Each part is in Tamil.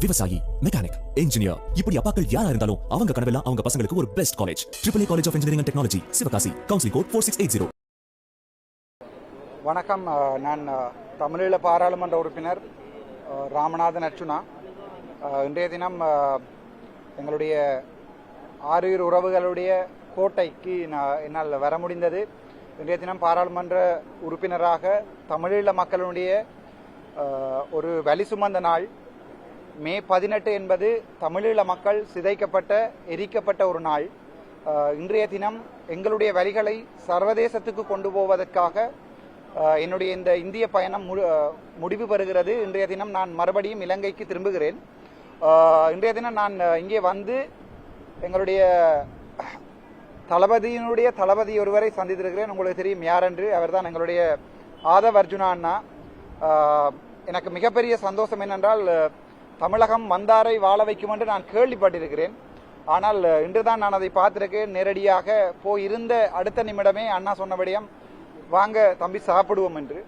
விவசாயி, மெக்கானிக், இன்ஜினியர், இப்படி அப்பாக்கள் யாரா இருந்தாலும் அவங்க கனவெல்லாம் அவங்க பசங்களுக்கு ஒரு best college. AAA college of engineering and technology, Sivakasi. Counselling code 4680. வணக்கம். நான் தமிழீழ பாராளுமன்ற உறுப்பினர் ராமநாதன் அர்ச்சுனா. இன்றைய தினம் எங்களுடைய ஆறுயிர் உறவுகளுடைய கோட்டைக்கு என்னால் வர முடிந்தது. இன்றைய தினம் பாராளுமன்ற உறுப்பினராக தமிழீழ மக்களுடைய ஒரு வலி சுமந்த நாள். மே 18 என்பது தமிழீழ மக்கள் சிதைக்கப்பட்ட, எரிக்கப்பட்ட ஒரு நாள். இன்றைய தினம் எங்களுடைய வரிகளை சர்வதேசத்துக்கு கொண்டு போவதற்காக என்னுடைய இந்த இந்திய பயணம் முடிவு பெறுகிறது. இன்றைய தினம் நான் மறுபடியும் இலங்கைக்கு திரும்புகிறேன். இன்றைய தினம் நான் இங்கே வந்து எங்களுடைய தளபதி ஒருவரை சந்தித்திருக்கிறேன். உங்களுக்கு தெரியும் யார் என்று. அவர்தான் எங்களுடைய ஆதவ் அர்ஜுனா அண்ணா. எனக்கு மிகப்பெரிய சந்தோஷம் என்னென்றால், தமிழகம் வந்தாரை வாழ வைக்கும் என்று நான் கேள்விப்பட்டிருக்கிறேன். ஆனால் இன்றுதான் நான் அதை பார்த்திருக்கேன். நேரடியாக போயிருந்த அடுத்த நிமிடமே அண்ணா சொன்னபடியும் வாங்க தம்பி சாப்பிடுவோம் என்று.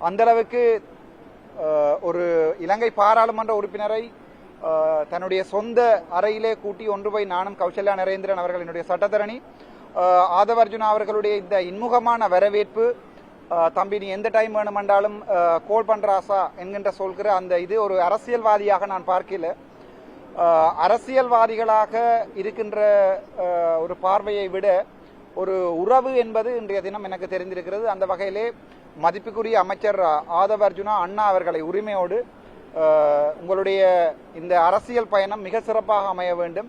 அந்த அளவுக்கு ஒரு இலங்கை பாராளுமன்ற உறுப்பினரை தன்னுடைய சொந்த அறையிலே கூட்டி ஒன்று போய் நானும் கௌசல்யா நரேந்திரன் அவர்கள், என்னுடைய சட்டத்தரணி ஆதவ் அர்ஜுனா அவர்களுடைய இந்த இன்முகமான வரவேற்பு, தம்பி நீ எந்த டைம் வேணுமென்றாலும் கோல் பண்றாசா என்கின்ற சொல்கிற அந்த இது ஒரு அரசியல்வாதியாக நான் பார்க்கல. அரசியல்வாதிகளாக இருக்கின்ற ஒரு பார்வையை விட ஒரு உறவு என்பது இன்றைய தினம் எனக்கு தெரிந்திருக்கிறது. அந்த வகையிலே மதிப்புக்குரிய அமைச்சர் ஆதவ் அர்ஜுனா அண்ணா அவர்களை உரிமையோடு உங்களுடைய இந்த அரசியல் பயணம் மிக சிறப்பாக அமைய வேண்டும்.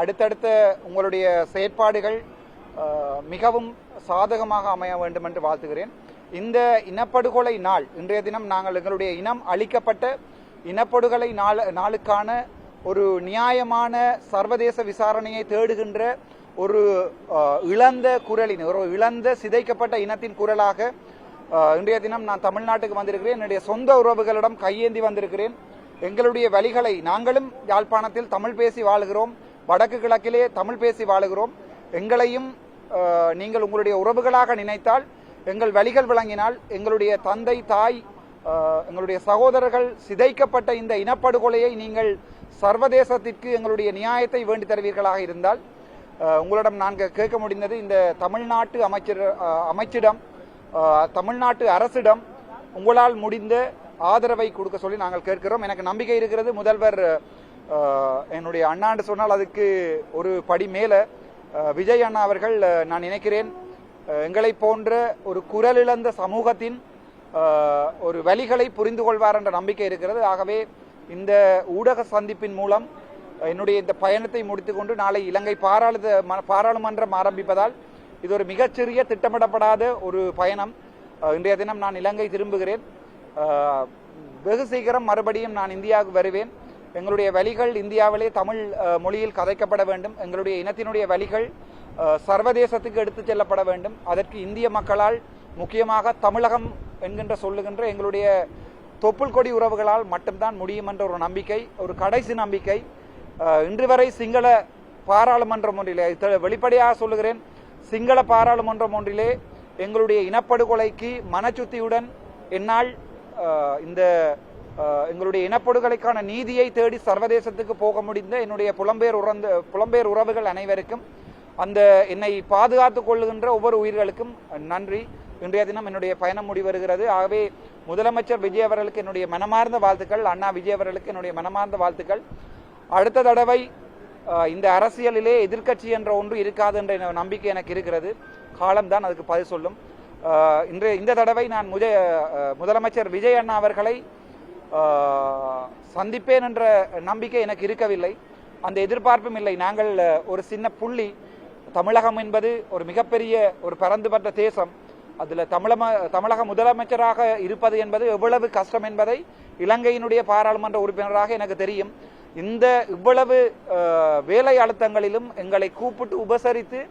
அடுத்தடுத்த உங்களுடைய செயற்பாடுகள் மிகவும் சாதகமாக அமைய வேண்டும் என்று வாழ்த்துகிறேன். இந்த இனப்படுகொலை நாள், இன்றைய தினம் நாங்கள் எங்களுடைய இனம் அளிக்கப்பட்ட இனப்படுகொலை நாளுக்கான ஒரு நியாயமான சர்வதேச விசாரணையை தேடுகின்ற ஒரு இழந்த குரலின், ஒரு இழந்த சிதைக்கப்பட்ட இனத்தின் குரலாக இன்றைய தினம் நான் தமிழ்நாட்டுக்கு வந்திருக்கிறேன். என்னுடைய சொந்த உறவுகளிடம் கையேந்தி வந்திருக்கிறேன். எங்களுடைய வழிகளை, நாங்களும் யாழ்ப்பாணத்தில் தமிழ் பேசி வாழுகிறோம், வடக்கு கிழக்கிலே தமிழ் பேசி வாழுகிறோம். எங்களையும் நீங்கள் உங்களுடைய உறவுகளாக நினைத்தால், எங்கள் வழிகள் விளங்கினால், எங்களுடைய தந்தை தாய் எங்களுடைய சகோதரர்கள் சிதைக்கப்பட்ட இந்த இனப்படுகொலையை நீங்கள் சர்வதேசத்திற்கு எங்களுடைய நியாயத்தை வேண்டி தருவீர்களாக இருந்தால், உங்களிடம் நான் கேட்க முடிந்தது, இந்த தமிழ்நாட்டு அமைச்சிடம், தமிழ்நாட்டு அரசிடம் உங்களால் முடிந்த ஆதரவை கொடுக்க சொல்லி நாங்கள் கேட்கிறோம். எனக்கு நம்பிக்கை இருக்கிறது, முதல்வர் என்னுடைய அண்ணாண்டு சொன்னால் அதுக்கு ஒரு படி மேல விஜய் அண்ணா அவர்கள், நான் நினைக்கிறேன் எங்களை போன்ற ஒரு குரல் இழந்த சமூகத்தின் ஒரு வழிகளை புரிந்து கொள்வார் என்ற நம்பிக்கை இருக்கிறது. ஆகவே இந்த ஊடக சந்திப்பின் மூலம் என்னுடைய இந்த பயணத்தை முடித்துக்கொண்டு நாளை இலங்கை பாராளுமன்றம் ஆரம்பிப்பதால் இது ஒரு மிகச்சிறிய திட்டமிடப்படாத ஒரு பயணம். இன்றைய தினம் நான் இலங்கை திரும்புகிறேன். வெகு சீக்கிரம் மறுபடியும் நான் இந்தியாவுக்கு வருவேன். எங்களுடைய வழிகள் இந்தியாவிலே தமிழ் மொழியில் கதைக்கப்பட வேண்டும். எங்களுடைய இனத்தினுடைய வழிகள் சர்வதேசத்துக்கு எடுத்துச் செல்லப்பட வேண்டும். அதற்கு இந்திய மக்களால், முக்கியமாக தமிழகம் என்கின்ற சொல்லுகின்ற எங்களுடைய தொப்புள் கொடி உறவுகளால் மட்டும்தான் முடியும் என்ற ஒரு நம்பிக்கை, ஒரு கடைசி நம்பிக்கை. இன்று வரை சிங்கள பாராளுமன்றம் ஒன்றிலே, வெளிப்படையாக சொல்லுகிறேன், சிங்கள பாராளுமன்றம் ஒன்றிலே எங்களுடைய இனப்படுகொலைக்கு மனச்சுத்தியுடன் என்னால் இந்த எங்களுடைய இனப்படுகொலைக்கான நீதியை தேடி சர்வதேசத்துக்கு போக முடிந்த என்னுடைய புலம்பெயர் உறவுகள் அனைவருக்கும், அந்த என்னை பாதுகாத்துக் கொள்ளுகின்ற ஒவ்வொரு உயிர்களுக்கும் நன்றி. இன்றைய தினம் என்னுடைய பயணம் முடிவருகிறது. ஆகவே முதலமைச்சர் விஜய் அவர்களுக்கு என்னுடைய மனமார்ந்த வாழ்த்துக்கள், அண்ணா விஜய் அவர்களுக்கு என்னுடைய மனமார்ந்த வாழ்த்துக்கள். அடுத்த தடவை இந்த அரசியலிலே எதிர்க்கட்சி என்ற ஒன்று இருக்காது என்ற நம்பிக்கை எனக்கு இருக்கிறது. காலம்தான் அதுக்கு பதில் சொல்லும். இந்த தடவை நான் முதலமைச்சர் விஜய் அண்ணா அவர்களை சந்திப்பேன் என்ற நம்பிக்கை எனக்கு இருக்கவில்லை, அந்த எதிர்பார்ப்பும் இல்லை. நாங்கள் ஒரு சின்ன புள்ளி. தமிழகம் என்பது ஒரு மிகப்பெரிய ஒரு பரந்துபட்ட தேசம். அதில் தமிழக முதலமைச்சராக இருப்பது என்பது எவ்வளவு கஷ்டம் என்பதை இலங்கையினுடைய பாராளுமன்ற உறுப்பினராக எனக்கு தெரியும். இந்த இவ்வளவு வேலை அழுத்தங்களிலும் எங்களை கூப்பிட்டு உபசரித்து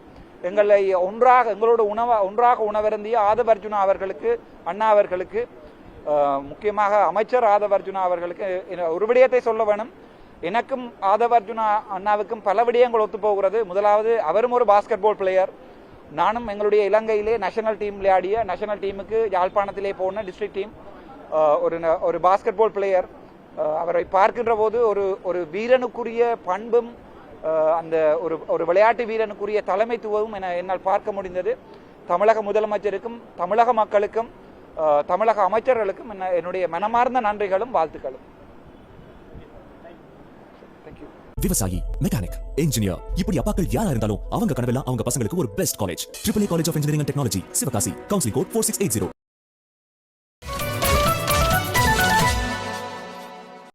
எங்களை எங்களோட ஒன்றாக உணவருந்திய ஆதவ் அர்ஜுனா அவர்களுக்கு, அண்ணா அவர்களுக்கு, முக்கியமாக அமைச்சர் ஆதவ் அர்ஜுனா அவர்களுக்கு ஒரு விடயத்தை சொல்ல வேணும். எனக்கும் ஆதவ் அர்ஜுனா அண்ணாவுக்கும் பல விடயங்கள் ஒத்து போகிறது. முதலாவது, அவரும் ஒரு பாஸ்கெட் பால் பிளேயர். நானும் எங்களுடைய இலங்கையிலே நேஷனல் டீம் விளையாடிய, நேஷனல் டீமுக்கு யாழ்ப்பாணத்திலே போன டிஸ்ட்ரிக்ட் டீம் ஒரு பாஸ்கெட் பால் பிளேயர். அவரை பார்க்கின்ற போது ஒரு வீரனுக்குரிய பண்பும் அந்த ஒரு விளையாட்டு வீரனுக்குரிய தலைமைத்துவமும் என்னால் பார்க்க முடிந்தது. தமிழக முதலமைச்சருக்கும் தமிழக மக்களுக்கும் தமிழக அமைச்சர்களுக்கும் என்னுடைய மனமார்ந்த நன்றிகளும் வாழ்த்துக்களும். விவசாயி, மெக்கானிக், இன்ஜினியர், இப்படி அப்பாக்கள் யாரா இருந்தாலும் அவங்க கனவெல்லாம் அவங்க பசங்களுக்கு ஒரு best college. AAA college of engineering and technology, Sivakasi. Counselling code 4680.